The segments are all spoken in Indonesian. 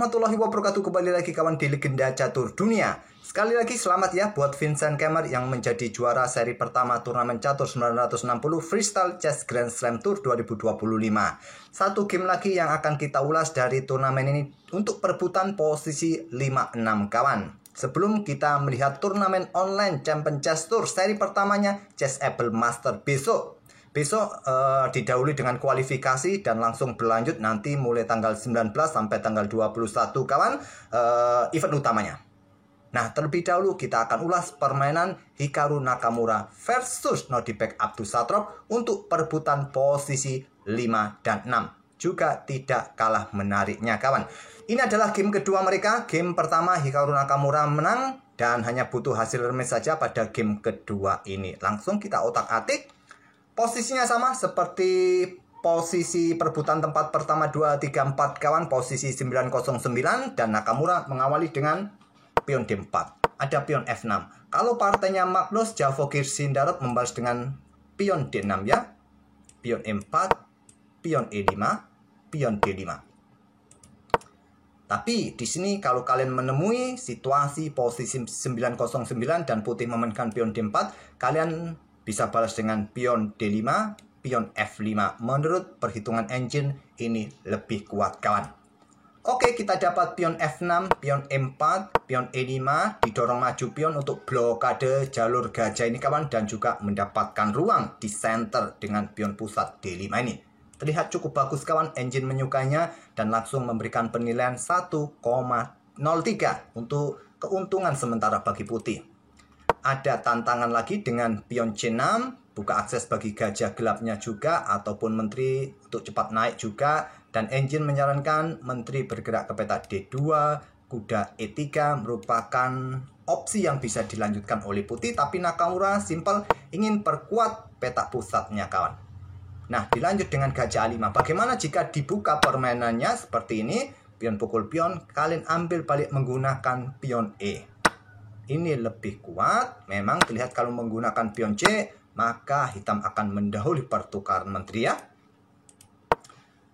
warahmatullahi wabarakatuh. Kembali lagi kawan di Legenda Catur Dunia. Sekali lagi selamat ya buat Vincent Kemmer yang menjadi juara seri pertama turnamen catur 960 Freestyle Chess Grand Slam Tour 2025. Satu game lagi yang akan kita ulas dari turnamen ini untuk perebutan posisi 5-6 kawan. Sebelum kita melihat turnamen online Champion Chess Tour seri pertamanya Chess Apple Master besok. Besok didahului dengan kualifikasi dan langsung berlanjut nanti mulai tanggal 19 sampai tanggal 21 kawan event utamanya. Nah, terlebih dahulu kita akan ulas permainan Hikaru Nakamura versus Nordibek Abdussatrob untuk perebutan posisi 5 dan 6. Juga tidak kalah menariknya kawan. Ini adalah game kedua mereka. Game pertama Hikaru Nakamura menang dan hanya butuh hasil remis saja pada game kedua ini. Langsung kita otak-atik. Posisinya sama seperti posisi perebutan tempat pertama 2, 3, 4 kawan. Posisi 909 dan Nakamura mengawali dengan pion D4. Ada pion F6. Kalau partainya Magnus Javokir Sindarot membalas dengan pion D6 ya. Pion E4, pion E5, pion D5. Tapi di sini kalau kalian menemui situasi posisi 909 dan putih memainkan pion D4, kalian bisa balas dengan pion D5, pion F5. Menurut perhitungan engine ini lebih kuat kawan. Oke, kita dapat pion F6, pion E4, pion E5, didorong maju pion untuk blokade jalur gajah ini kawan. Dan juga mendapatkan ruang di center dengan pion pusat D5 ini. Terlihat cukup bagus kawan, engine menyukainya dan langsung memberikan penilaian 1,03 untuk keuntungan sementara bagi putih. Ada tantangan lagi dengan pion C6, buka akses bagi gajah gelapnya juga, ataupun menteri untuk cepat naik juga. Dan engine menyarankan menteri bergerak ke peta D2, kuda E3 merupakan opsi yang bisa dilanjutkan oleh putih. Tapi Nakamura simple ingin perkuat peta pusatnya kawan. Nah, dilanjut dengan gajah A5. Bagaimana jika dibuka permainannya seperti ini? Pion pukul pion, kalian ambil balik menggunakan pion E. Ini lebih kuat. Memang terlihat kalau menggunakan pion C, maka hitam akan mendahului pertukaran menteri ya.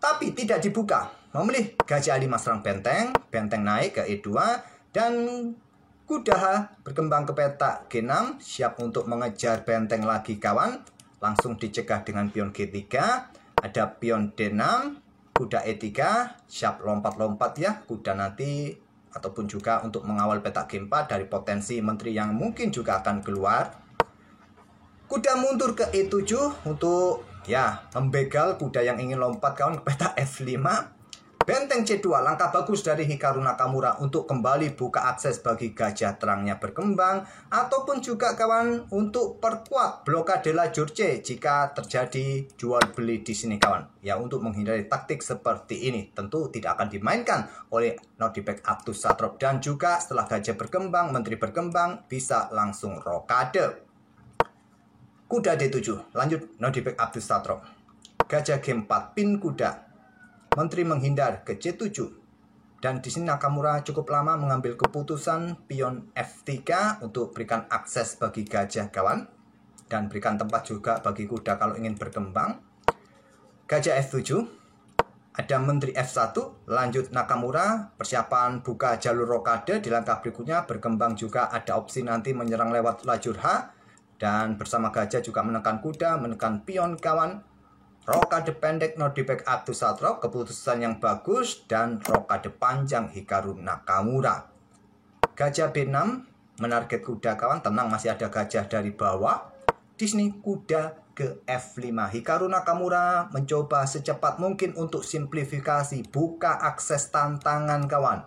Tapi tidak dibuka. Memilih gajah A5 serang benteng. Benteng naik ke E2. Dan kuda H berkembang ke peta G6. Siap untuk mengejar benteng lagi kawan. Langsung dicegah dengan pion G3. Ada pion D6. Kuda E3. Siap lompat-lompat ya. Kuda nanti ataupun juga untuk mengawal peta G4 dari potensi menteri yang mungkin juga akan keluar. Kuda mundur ke E7 untuk ya membegal kuda yang ingin lompat kawan ke peta F5. Benteng C2, langkah bagus dari Hikaru Nakamura untuk kembali buka akses bagi gajah terangnya berkembang. Ataupun juga kawan untuk perkuat blokade lajur C jika terjadi jual beli di sini kawan. Ya, untuk menghindari taktik seperti ini tentu tidak akan dimainkan oleh Nordibek Abdussatrob. Dan juga setelah gajah berkembang, menteri berkembang, bisa langsung rokade. Kuda D7, lanjut Nordibek Abdussatrob. Gajah G4, pin kuda. Menteri menghindar ke C7. Dan di sini Nakamura cukup lama mengambil keputusan pion F3 untuk berikan akses bagi gajah kawan. Dan berikan tempat juga bagi kuda kalau ingin berkembang. Gajah F7. Ada menteri F1. Lanjut Nakamura. Persiapan buka jalur rokade. Di langkah berikutnya berkembang juga ada opsi nanti menyerang lewat lajur H. Dan bersama gajah juga menekan kuda, menekan pion kawan. Rokade pendek Nordibek Abdussatrob, keputusan yang bagus. Dan rokade panjang Hikaru Nakamura. Gajah B6 menarget kuda kawan. Tenang, masih ada gajah dari bawah. Di sini kuda ke F5. Hikaru Nakamura mencoba secepat mungkin untuk simplifikasi, buka akses tantangan kawan.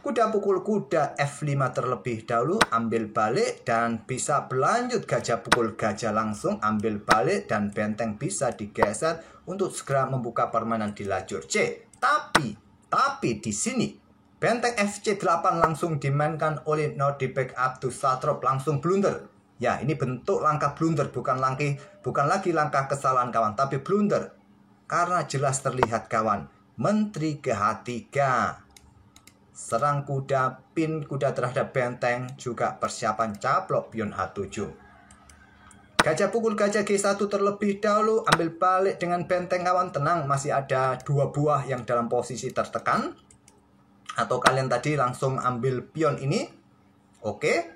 Kuda pukul kuda F5 terlebih dahulu, ambil balik dan bisa berlanjut gajah pukul gajah langsung, ambil balik dan benteng bisa digeser untuk segera membuka permainan di lajur C. Tapi di sini benteng FC8 langsung dimainkan oleh Nordibek Abdussatrob, langsung blunder. Ya, ini bentuk langkah blunder, bukan lagi langkah kesalahan kawan, tapi blunder. Karena jelas terlihat kawan, menteri ke H3. Serang kuda, pin kuda terhadap benteng, juga persiapan caplok pion H7. Gajah pukul gajah G1 terlebih dahulu, ambil balik dengan benteng kawan. Tenang, masih ada 2 buah yang dalam posisi tertekan. Atau kalian tadi langsung ambil pion ini. Oke.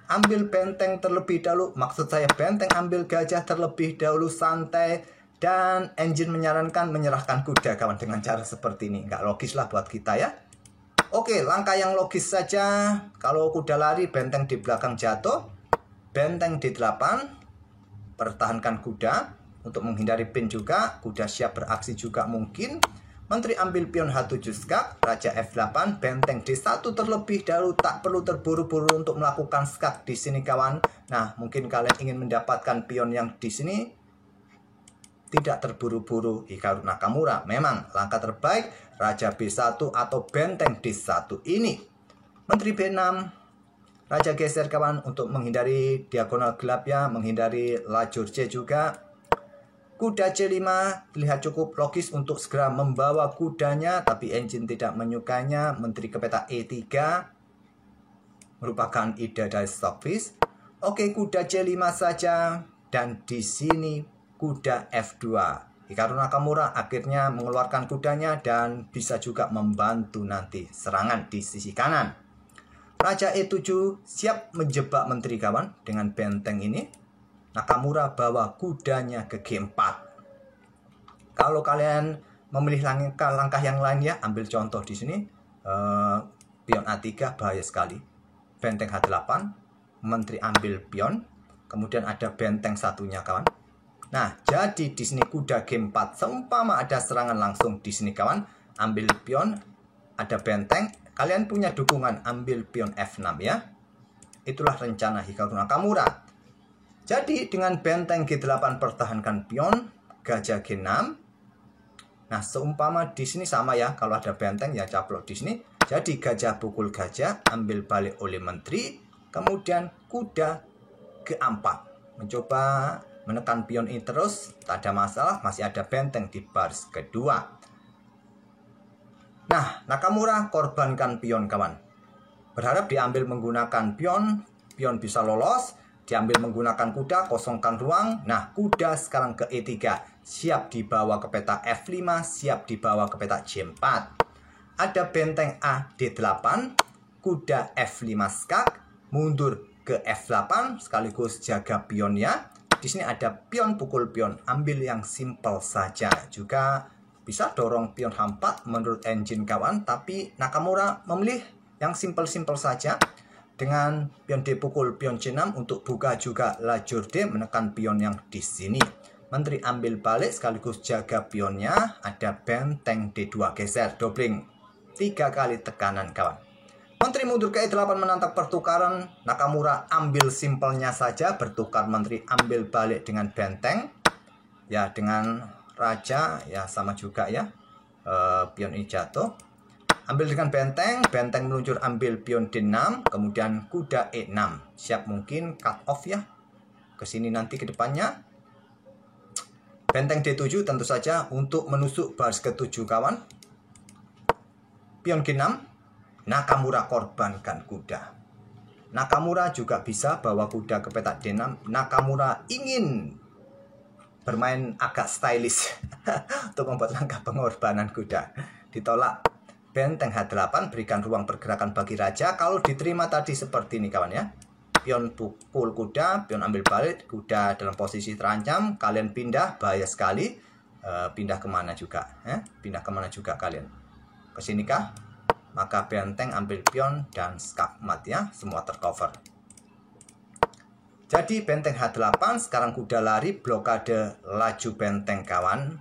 Ambil benteng terlebih dahulu. Maksud saya benteng ambil gajah terlebih dahulu, santai. Dan engine menyarankan menyerahkan kuda kawan dengan cara seperti ini. Nggak logis lah buat kita ya. Oke, langkah yang logis saja. Kalau kuda lari, benteng di belakang jatuh. Benteng D8. Pertahankan kuda. Untuk menghindari pin juga. Kuda siap beraksi juga mungkin. Menteri ambil pion H7 skak, Raja F8, benteng D1 terlebih dahulu, tak perlu terburu-buru untuk melakukan skak di sini kawan. Nah, mungkin kalian ingin mendapatkan pion yang di sini, tidak terburu-buru. Hikaru Nakamura, memang langkah terbaik Raja B1 atau benteng D1 ini. Menteri B6, Raja geser kawan untuk menghindari diagonal gelap ya, menghindari lajur C juga. Kuda C5 terlihat cukup logis untuk segera membawa kudanya, tapi engine tidak menyukainya. Menteri ke peta E3 merupakan ide dari Stockfish. Oke, kuda C5 saja, dan di sini kuda F2. Hikaru Nakamura akhirnya mengeluarkan kudanya dan bisa juga membantu nanti serangan di sisi kanan. Raja E7 siap menjebak menteri kawan dengan benteng ini. Nakamura bawa kudanya ke G4. Kalau kalian memilih langkah yang lain ya, ambil contoh di sini. Pion A3 bahaya sekali. Benteng H8, menteri ambil pion, kemudian ada benteng satunya kawan. Nah, jadi di sini kuda G4, seumpama ada serangan langsung di sini kawan, ambil pion, ada benteng, kalian punya dukungan, ambil pion F6 ya. Itulah rencana Hikaru Nakamura. Jadi dengan benteng G8 pertahankan pion, gajah G6. Nah, seumpama di sini sama ya, kalau ada benteng ya caplok di sini. Jadi gajah pukul gajah, ambil balik oleh menteri, kemudian kuda G4. Mencoba menekan pion ini terus, tak ada masalah, masih ada benteng di baris kedua. Nah, Nakamura korbankan pion kawan. Berharap diambil menggunakan pion, pion bisa lolos. Diambil menggunakan kuda, kosongkan ruang. Nah, kuda sekarang ke E3. Siap dibawa ke peta F5, siap dibawa ke peta J4. Ada benteng A D8, kuda F5 skak, mundur ke F8, sekaligus jaga pionnya. Di sini ada pion pukul pion, ambil yang simple saja. Juga bisa dorong pion H4 menurut engine kawan, tapi Nakamura memilih yang simple-simple saja. Dengan pion D pukul pion C6 untuk buka juga lajur D, menekan pion yang di sini. Menteri ambil balik sekaligus jaga pionnya. Ada benteng D2 geser, dobling 3 kali tekanan kawan. Menteri mundur ke E8 menantang pertukaran. Nakamura ambil simpelnya saja, bertukar. Menteri ambil balik dengan benteng. Ya, dengan raja ya sama juga ya. Pion ini jatuh. Ambil dengan benteng, benteng meluncur ambil pion D6, kemudian kuda E6. Siap mungkin cut off ya. Ke sini nanti ke depannya. Benteng D7 tentu saja untuk menusuk baris ke-7 kawan. Pion G6, Nakamura korbankan kuda. Nakamura juga bisa bawa kuda ke peta D6. Nakamura ingin bermain agak stylish untuk membuat langkah pengorbanan kuda. Ditolak. Benteng H8 berikan ruang pergerakan bagi raja. Kalau diterima tadi seperti ini kawan ya. Pion pukul kuda, pion ambil balik, kuda dalam posisi terancam. Kalian pindah, bahaya sekali. Pindah kemana juga? Pindah kemana juga kalian? Ke sini kah? Maka benteng ambil pion dan skakmat ya. Semua tercover. Jadi benteng H8, sekarang kuda lari, blokade laju benteng kawan.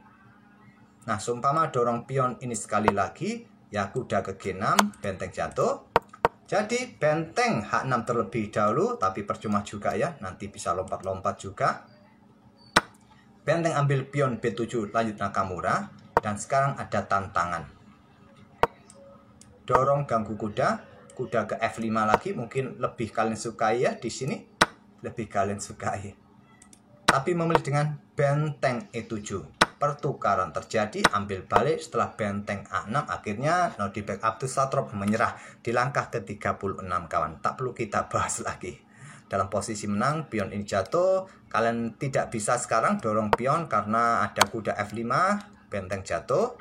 Nah, seumpama dorong pion ini sekali lagi. Ya, kuda ke G6, benteng jatuh. Jadi benteng H6 terlebih dahulu, tapi percuma juga ya, nanti bisa lompat-lompat juga. Benteng ambil pion B7, lanjut Nakamura. Dan sekarang ada tantangan. Dorong ganggu kuda, kuda ke F5 lagi, mungkin lebih kalian sukai ya di sini. Lebih kalian sukai. Tapi memilih dengan benteng E7. Pertukaran terjadi, ambil balik setelah benteng A6. Akhirnya Nodi backup to Satrop menyerah di langkah ke-36 kawan. Tak perlu kita bahas lagi. Dalam posisi menang, pion ini jatuh. Kalian tidak bisa sekarang dorong pion karena ada kuda F5, benteng jatuh.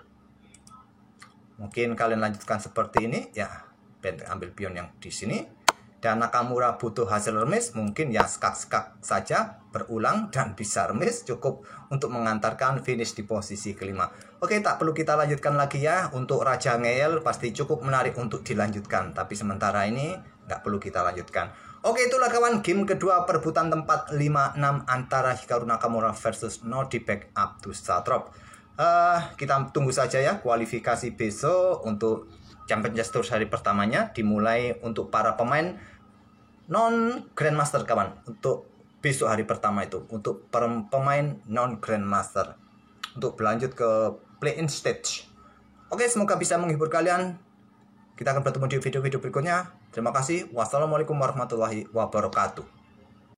Mungkin kalian lanjutkan seperti ini ya, benteng ambil pion yang di sini. Dan Nakamura butuh hasil remis, mungkin ya skak-skak saja, berulang dan bisa remis, cukup untuk mengantarkan finish di posisi kelima. Oke, tak perlu kita lanjutkan lagi ya. Untuk Raja Ngeyel pasti cukup menarik untuk dilanjutkan, tapi sementara ini nggak perlu kita lanjutkan. Oke, itulah kawan game kedua perebutan tempat 5-6 antara Hikaru Nakamura versus Nordicbek Abdussatrob. Kita tunggu saja ya kualifikasi besok untuk Champions Tour hari pertamanya, dimulai untuk para pemain non Grandmaster kawan. Untuk besok hari pertama itu untuk pemain non Grandmaster untuk berlanjut ke play-in stage. Oke, semoga bisa menghibur kalian. Kita akan bertemu di video-video berikutnya. Terima kasih. Wassalamualaikum warahmatullahi wabarakatuh.